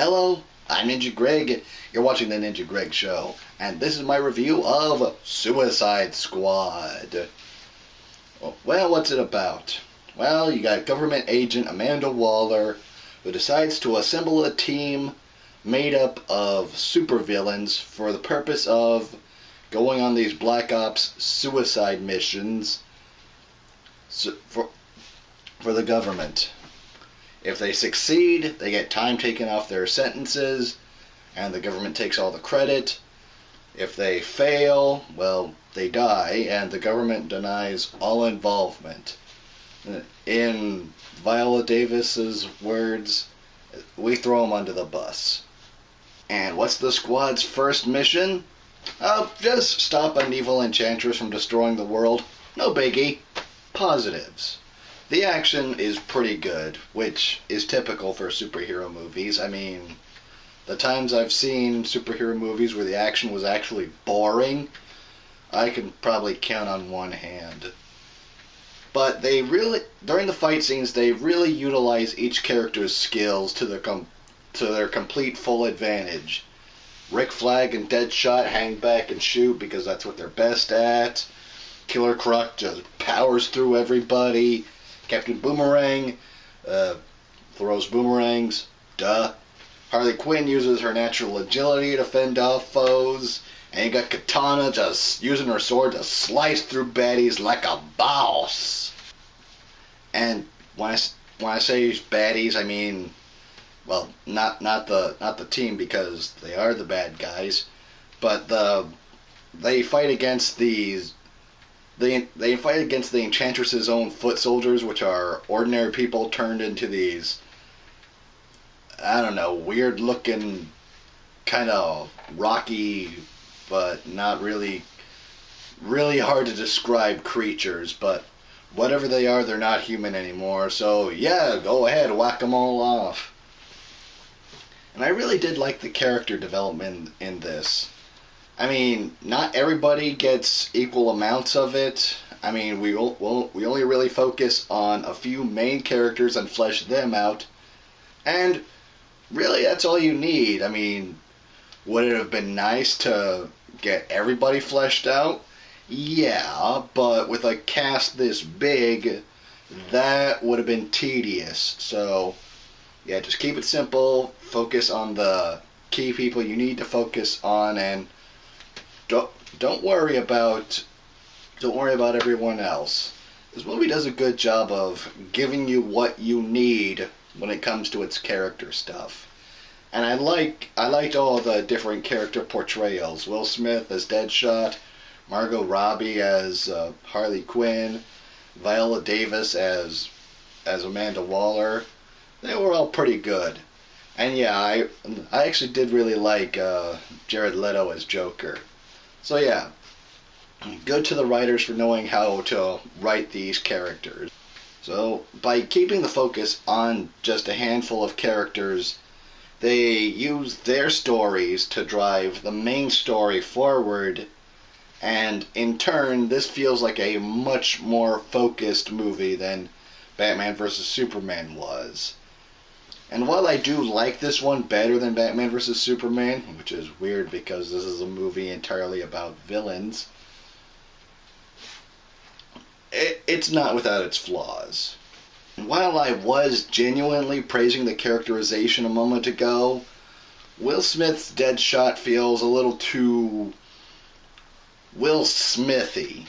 Hello, I'm Ninja Greg. You're watching the Ninja Greg Show, and this is my review of Suicide Squad. Well, what's it about? Well, you got government agent Amanda Waller, who decides to assemble a team made up of supervillains for the purpose of going on these Black Ops suicide missions for the government. If they succeed, they get time taken off their sentences, and the government takes all the credit. If they fail, well, they die, and the government denies all involvement. In Viola Davis's words, we throw them under the bus. And what's the squad's first mission? Just stop an evil enchantress from destroying the world. No biggie. Positives. The action is pretty good, which is typical for superhero movies. I mean, the times I've seen superhero movies where the action was actually boring, I can probably count on one hand. But they really, during the fight scenes, they really utilize each character's skills to their complete full advantage. Rick Flag and Deadshot hang back and shoot because that's what they're best at. Killer Croc just powers through everybody. Captain Boomerang throws boomerangs. Duh. Harley Quinn uses her natural agility to fend off foes. And you got Katana just using her sword to slice through baddies like a boss. And when I say baddies, I mean, well, not the team, because they are the bad guys, but they fight against these. They fight against the Enchantress's own foot soldiers, which are ordinary people turned into these, I don't know, weird looking, kind of rocky, but not really hard to describe creatures. But whatever they are, they're not human anymore. So yeah, go ahead, whack them all off. And I really did like the character development in this. I mean, not everybody gets equal amounts of it. I mean, we only really focus on a few main characters and flesh them out. And really, that's all you need. I mean, would it have been nice to get everybody fleshed out? Yeah, but with a cast this big, that would have been tedious. So, yeah, just keep it simple. Focus on the key people you need to focus on, and don't worry about everyone else. This movie does a good job of giving you what you need when it comes to its character stuff. And I liked all the different character portrayals. Will Smith as Deadshot, Margot Robbie as Harley Quinn, Viola Davis as Amanda Waller. They were all pretty good. And yeah, I actually did really like Jared Leto as Joker. So yeah, good to the writers for knowing how to write these characters. So by keeping the focus on just a handful of characters, they use their stories to drive the main story forward, and in turn, this feels like a much more focused movie than Batman vs. Superman was. And while I do like this one better than Batman vs. Superman, which is weird because this is a movie entirely about villains, it's not without its flaws. And while I was genuinely praising the characterization a moment ago, Will Smith's Deadshot feels a little too Will Smithy.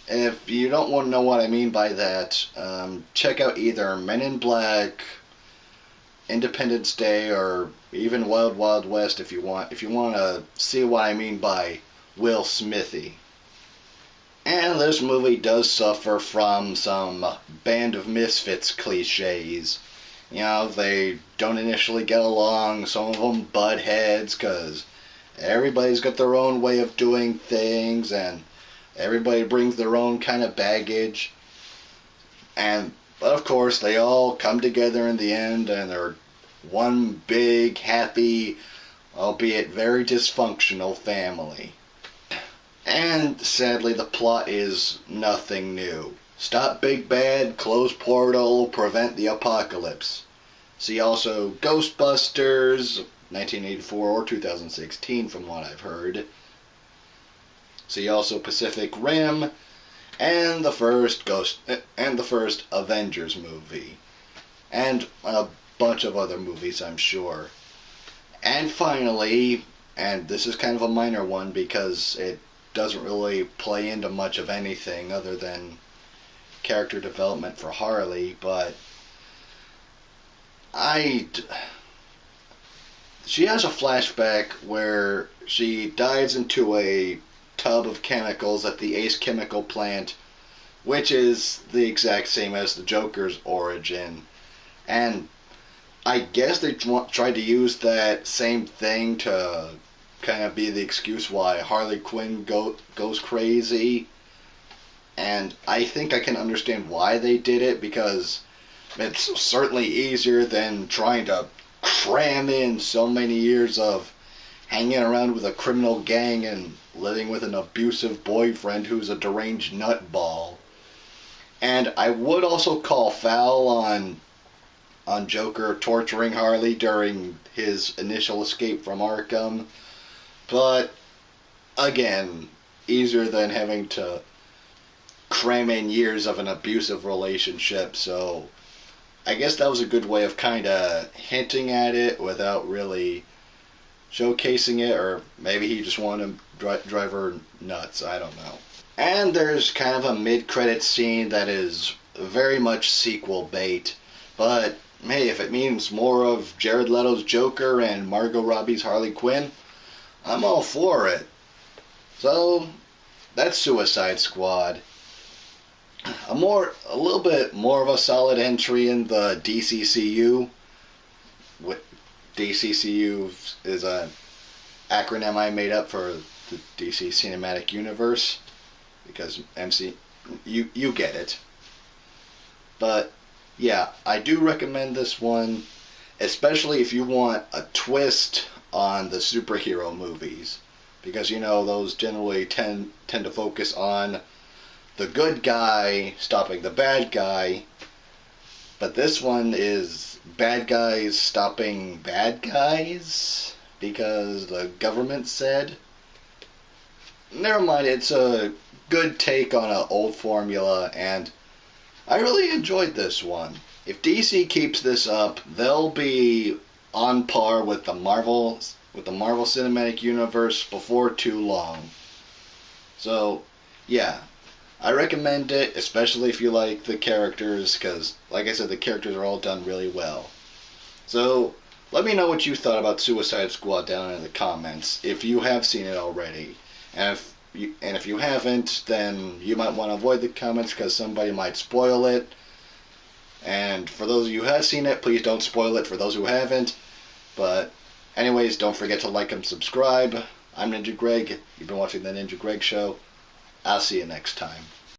If you don't want to know what I mean by that, check out either Men in Black, Independence Day, or even Wild Wild West if you want to see what I mean by Will Smithy. And this movie does suffer from some Band of Misfits cliches. You know, they don't initially get along, some of them butt heads, because everybody's got their own way of doing things, and everybody brings their own kind of baggage. But of course, they all come together in the end, and they're one big, happy, albeit very dysfunctional family. And sadly, the plot is nothing new. Stop Big Bad, close portal, prevent the apocalypse. See also Ghostbusters, 1984 or 2016 from what I've heard. See also Pacific Rim and the first Avengers movie. And a bunch of other movies, I'm sure. And finally, and this is kind of a minor one because it doesn't really play into much of anything other than character development for Harley, but she has a flashback where she dives into a tub of chemicals at the Ace Chemical plant, which is the exact same as the Joker's origin. And I guess they tried to use that same thing to kind of be the excuse why Harley Quinn goes crazy. And I think I can understand why they did it, because it's certainly easier than trying to cram in so many years of hanging around with a criminal gang and living with an abusive boyfriend who's a deranged nutball. And I would also call foul on Joker torturing Harley during his initial escape from Arkham. But, again, easier than having to cram in years of an abusive relationship, so I guess that was a good way of kind of hinting at it without really showcasing it, or maybe he just wanted to drive her nuts, I don't know. And there's kind of a mid-credit scene that is very much sequel bait, but hey, if it means more of Jared Leto's Joker and Margot Robbie's Harley Quinn, I'm all for it. So, that's Suicide Squad. A little bit more of a solid entry in the DCCU. DCCU is an acronym I made up for the DC Cinematic Universe, because you get it. But yeah, I do recommend this one, especially if you want a twist on the superhero movies, because those generally tend to focus on the good guy stopping the bad guy, but this one is bad guys stopping bad guys because the government said. Never mind, it's a good take on an old formula, and I really enjoyed this one. If DC keeps this up, they'll be on par with the Marvel Cinematic Universe before too long. So, yeah, I recommend it, especially if you like the characters, because, like I said, the characters are all done really well. So, let me know what you thought about Suicide Squad down in the comments, if you have seen it already. And if you haven't, then you might want to avoid the comments, because somebody might spoil it. And for those of you who have seen it, please don't spoil it for those who haven't. But, anyways, don't forget to like and subscribe. I'm Ninja Greg. You've been watching The Ninja Greg Show. I'll see you next time.